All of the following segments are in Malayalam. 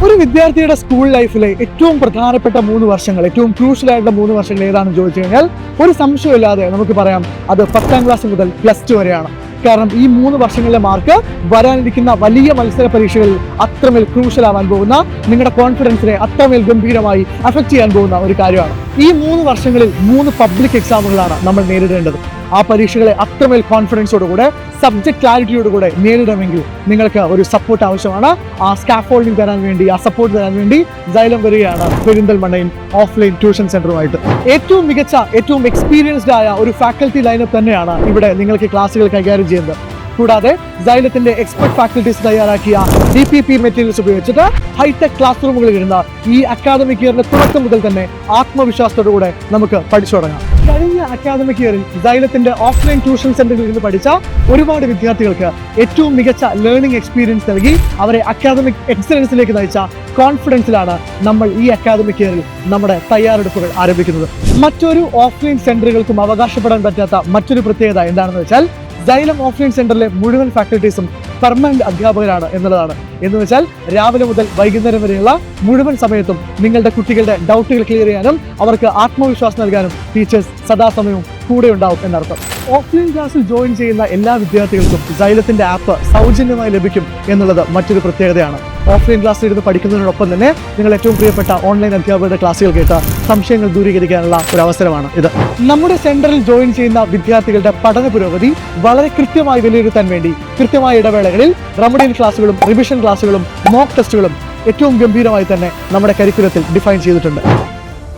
ഒരു വിദ്യാർത്ഥിയുടെ സ്കൂൾ ലൈഫിലെ ഏറ്റവും പ്രധാനപ്പെട്ട 3 വർഷങ്ങൾ, ഏറ്റവും ക്രൂഷ്യൽ ആയിട്ടുള്ള 3 വർഷങ്ങൾ ഏതാണെന്ന് ചോദിച്ചു കഴിഞ്ഞാൽ ഒരു സംശയമില്ലാതെ നമുക്ക് പറയാം അത് 10ാം ക്ലാസ് മുതൽ +2 വരെയാണ്. കാരണം ഈ 3 വർഷങ്ങളിലെ മാർക്ക് വരാനിരിക്കുന്ന വലിയ മത്സര പരീക്ഷകളിൽ അത്രമേൽ ക്രൂഷ്യൽ ആവാൻ പോകുന്ന, നിങ്ങളുടെ കോൺഫിഡൻസിനെ അത്രമേൽ ഗംഭീരമായി അഫക്റ്റ് ചെയ്യാൻ പോകുന്ന ഒരു കാര്യമാണ്. ഈ 3 വർഷങ്ങളിൽ 3 പബ്ലിക് എക്സാമുകളാണ് നമ്മൾ നേരിടേണ്ടത്. ആ പരീക്ഷകളെ അത്രമേൽ കോൺഫിഡൻസോടുകൂടെ, സബ്ജക്ട് ക്ലാരിറ്റിയോടുകൂടെ നേരിടണമെങ്കിൽ നിങ്ങൾക്ക് ഒരു സപ്പോർട്ട് ആവശ്യമാണ്. ആ സ്കാഫോൾഡിംഗ് തരാൻ വേണ്ടി, ആ സപ്പോർട്ട് തരാൻ വേണ്ടി സൈലം വരികയാണ് പെരിന്തൽമണ്ണയിൽ ഓഫ്ലൈൻ ട്യൂഷൻ സെന്ററുമായിട്ട്. ഏറ്റവും മികച്ച, ഏറ്റവും എക്സ്പീരിയൻസ്ഡ് ആയ ഒരു ഫാക്കൽറ്റി ലൈനപ്പ് തന്നെയാണ് ഇവിടെ നിങ്ങൾക്ക് ക്ലാസ്സുകൾ കൈകാര്യം ചെയ്യുന്നത്. കൂടാതെ സൈലത്തിന്റെ എക്സ്പെർട്ട് ഫാക്കൽറ്റീസ് തയ്യാറാക്കിയ DPP മെറ്റീരിയൽസ് ഉപയോഗിച്ചിട്ട് ഹൈടെക് ക്ലാസ് റൂമുകളിൽ ഇരുന്ന ഈ അക്കാദമിക് ഇയറിന്റെ തുടക്കം മുതൽ തന്നെ ആത്മവിശ്വാസത്തോടുകൂടെ നമുക്ക് പഠിച്ചു തുടങ്ങാം. കഴിഞ്ഞ അക്കാദമിക് ഇയറിൽ സൈലത്തിന്റെ ഓഫ്ലൈൻ ട്യൂഷൻ സെന്ററിൽ നിന്ന് പഠിച്ച ഒരുപാട് വിദ്യാർത്ഥികൾക്ക് ഏറ്റവും മികച്ച ലേണിംഗ് എക്സ്പീരിയൻസ് നൽകി അവരെ അക്കാദമിക് എക്സലൻസിലേക്ക് നയിച്ച കോൺഫിഡൻസിലാണ് നമ്മൾ ഈ അക്കാദമിക് ഇയറിൽ നമ്മുടെ തയ്യാറെടുപ്പുകൾ ആരംഭിക്കുന്നത്. മറ്റൊരു ഓഫ്ലൈൻ സെന്ററുകൾക്കും അവകാശപ്പെടാൻ പറ്റാത്ത മറ്റൊരു പ്രത്യേകത എന്താണെന്ന് വെച്ചാൽ സൈലം ഓഫ്ലൈൻ സെന്ററിലെ മുഴുവൻ ഫാക്കൽറ്റീസും പെർമനന്റ് അധ്യാപകരാണ് എന്നുള്ളതാണ്. എന്ന് വെച്ചാൽ രാവിലെ മുതൽ വൈകുന്നേരം വരെയുള്ള മുഴുവൻ സമയത്തും നിങ്ങളുടെ കുട്ടികളുടെ ഡൗട്ടുകൾ ക്ലിയർ ചെയ്യാനും അവർക്ക് ആത്മവിശ്വാസം നൽകാനും ടീച്ചേഴ്സ് സദാസമയവും കൂടെ ഉണ്ടാവും എന്നർത്ഥം. ഓഫ്ലൈൻ ക്ലാസ്സിൽ ജോയിൻ ചെയ്യുന്ന എല്ലാ വിദ്യാർത്ഥികൾക്കും സൈലത്തിന്റെ ആപ്പ് സൗജന്യമായി ലഭിക്കും എന്നുള്ളത് മറ്റൊരു പ്രത്യേകതയാണ്. ഓഫ്ലൈൻ ക്ലാസ്സിൽ ഇരുന്ന് പഠിക്കുന്നതിനോടൊപ്പം തന്നെ നിങ്ങൾ ഏറ്റവും പ്രിയപ്പെട്ട ഓൺലൈൻ അധ്യാപകരുടെ ക്ലാസ്സുകൾ കേട്ട് സംശയങ്ങൾ ദൂരീകരിക്കാനുള്ള ഒരു അവസരമാണ് ഇത്. നമ്മുടെ സെന്ററിൽ ജോയിൻ ചെയ്യുന്ന വിദ്യാർത്ഥികളുടെ പഠന പുരോഗതി വളരെ കൃത്യമായി വിലയിരുത്താൻ വേണ്ടി കൃത്യമായ ഇടവേളകളിൽ റെമഡിയൽ ക്ലാസ്സുകളും റിവിഷൻ ക്ലാസ്സുകളും മോക്ക് ടെസ്റ്റുകളും ഏറ്റവും ഗംഭീരമായി തന്നെ നമ്മുടെ കരിക്കുലത്തിൽ ഡിഫൈൻ ചെയ്തിട്ടുണ്ട്.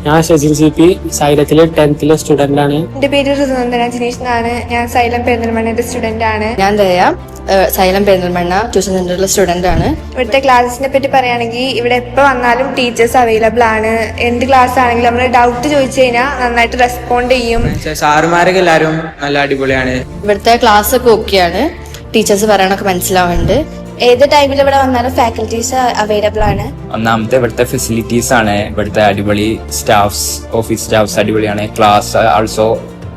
ഞാൻ ഷെജിൽ CP സൈലത്തിലെ 10th സ്റ്റുഡന്റ് ആണ്. എന്റെ പേര് ഋതുനന്ദന ജിനീഷ് എന്നാണ്. ഞാൻ സൈലം പെരിന്തൽമണ്ണയുടെ സ്റ്റുഡന്റ് ആണ്. ഞാൻ ദയ, സൈലം പെരിന്തൽമണ്ണ ട്യൂഷൻ സെന്ററിലെ സ്റ്റുഡന്റ് ആണ്. ഇവിടുത്തെ ക്ലാസ്സിനെ പറ്റി പറയുകയാണെങ്കിൽ ഇവിടെ എപ്പോൾ വന്നാലും ടീച്ചേഴ്സ് അവൈലബിൾ ആണ്. എന്ത് ക്ലാസ് ആണെങ്കിലും നമ്മൾ ഡൗട്ട് ചോദിച്ചു കഴിഞ്ഞാൽ നന്നായിട്ട് റെസ്പോണ്ട് ചെയ്യും. സാറുമാരൊക്കെ എല്ലാവരും നല്ല അടിപൊളിയാണ്. ഇവിടുത്തെ ക്ലാസ് ഒക്കെ ഓക്കെയാണ്, ടീച്ചേഴ്സ് പറയണൊക്കെ മനസ്സിലാവുന്നുണ്ട്. ഏത് ടൈമിൽ ഇവിടെ വന്നാലും ഫാക്കൽറ്റീസ് അവൈലബിൾ ആണ്. ഒന്നാമത്തെ ഇവിടുത്തെ ഫെസിലിറ്റീസ് ആണ്. ഇവിടുത്തെ അടിപൊളി സ്റ്റാഫ്സ്, ഓഫീസ് സ്റ്റാഫ്സ് അടിപൊളിയാണ്. ക്ലാസ് ആൾസോ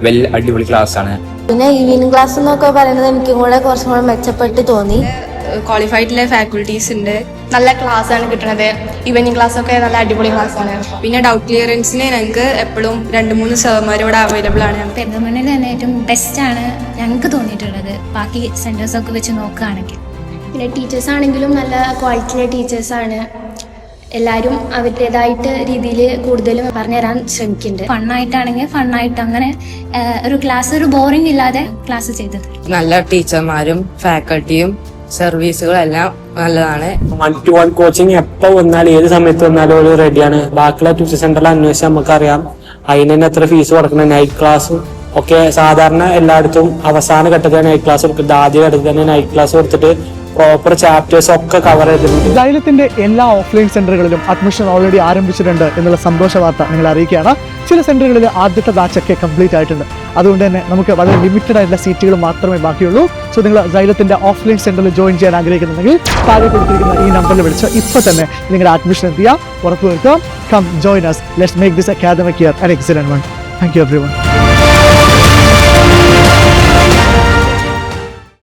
വെൽ അടിപൊളി ക്ലാസ് ആണ്. പിന്നെ ഈവനിങ് ക്ലാസ് എന്നൊക്കെ പറയുന്നത് എനിക്കും കൂടെ കുറച്ചും കൂടെ മെച്ചപ്പെട്ട് തോന്നി. ക്വാളിഫൈഡ് ഫാക്കൽറ്റീസ് ഉണ്ട്, നല്ല ക്ലാസ് ആണ് കിട്ടുന്നത്. ഈവനിങ് ക്ലാസ് ഒക്കെ നല്ല അടിപൊളി ക്ലാസ് ആണ്. പിന്നെ ഡൗട്ട് ക്ലിയറൻസിന് ഞങ്ങൾക്ക് എപ്പോഴും 2-3 സർമാർ ഇവിടെ അവൈലബിൾ ആണ്. പെരിന്തൽമണ്ണയിൽ തന്നെ ഏറ്റവും ബെസ്റ്റ് ആണ് ഞങ്ങൾക്ക് തോന്നിയിട്ടുള്ളത് ബാക്കി സെന്റേഴ്സ് ഒക്കെ വെച്ച് നോക്കുകയാണെങ്കിൽ. പിന്നെ ടീച്ചേഴ്സ് ആണെങ്കിലും നല്ല ക്വാളിറ്റിയിലെ ടീച്ചേഴ്സാണ്. എല്ലാവരും അവരുടേതായിട്ട് രീതിയിൽ കൂടുതലും പറഞ്ഞുതരാൻ ശ്രമിക്കുന്നുണ്ട്. ഫണ്ണായിട്ടാണെങ്കിൽ ഫണ്ണായിട്ട് അങ്ങനെ ഒരു ക്ലാസ് ഒരു ബോറിംഗ് ഇല്ലാതെ ക്ലാസ് ചെയ്തത്. നല്ല ടീച്ചർമാരും ഫാക്കൽറ്റിയും സർവീസുകളെല്ലാം നല്ലതാണ്. 1-to-1 കോച്ചിങ് എപ്പോ വന്നാലും ഏത് സമയത്ത് വന്നാലും ഒരു റെഡിയാണ്. ബാക്കിയുള്ള ട്യൂഷൻ സെന്ററിൽ അന്വേഷിച്ചാൽ നമുക്കറിയാം അതിന് തന്നെ എത്ര ഫീസ് കൊടുക്കണം. നൈറ്റ് ക്ലാസ്സും ഒക്കെ സാധാരണ എല്ലായിടത്തും അവസാന ഘട്ടത്തിൽ നൈറ്റ് ക്ലാസ് കൊടുക്കുന്നത്, ആദ്യ ഘട്ടത്തിൽ തന്നെ നൈറ്റ് ക്ലാസ് കൊടുത്തിട്ട് പ്രോപ്പർ ചാപ്റ്റേഴ്സ് ഒക്കെ കവർ ചെയ്തിട്ടുണ്ട്. സൈലത്തിന്റെ എല്ലാ ഓഫ്ലൈൻ സെന്ററുകളിലും അഡ്മിഷൻ ഓൾറെഡി ആരംഭിച്ചിട്ടുണ്ട് എന്നുള്ള സന്തോഷ വാർത്ത നിങ്ങൾ അറിയിക്കുകയാണ്. ചില സെന്ററുകളിൽ ആദ്യത്തെ ബാച്ചൊക്കെ കംപ്ലീറ്റ് ആയിട്ടുണ്ട്. അതുകൊണ്ട് തന്നെ നമുക്ക് വളരെ ലിമിറ്റഡ് ആയിട്ടുള്ള സീറ്റുകൾ മാത്രമേ ബാക്കിയുള്ളൂ. സോ നിങ്ങൾ സൈലത്തിന്റെ ഓഫ്ലൈൻ സെന്ററിൽ ജോയിൻ ചെയ്യാൻ ആഗ്രഹിക്കുന്നുണ്ടെങ്കിൽ താഴെ കൊടുത്തിരിക്കുന്ന ഈ നമ്പറിൽ വിളിച്ച് ഇപ്പോൾ തന്നെ നിങ്ങളുടെ അഡ്മിഷൻ എത്തിയാൽ ഉറപ്പുവരുത്തുക. Come join us. Let's make this academic year an excellent one. Thank you everyone.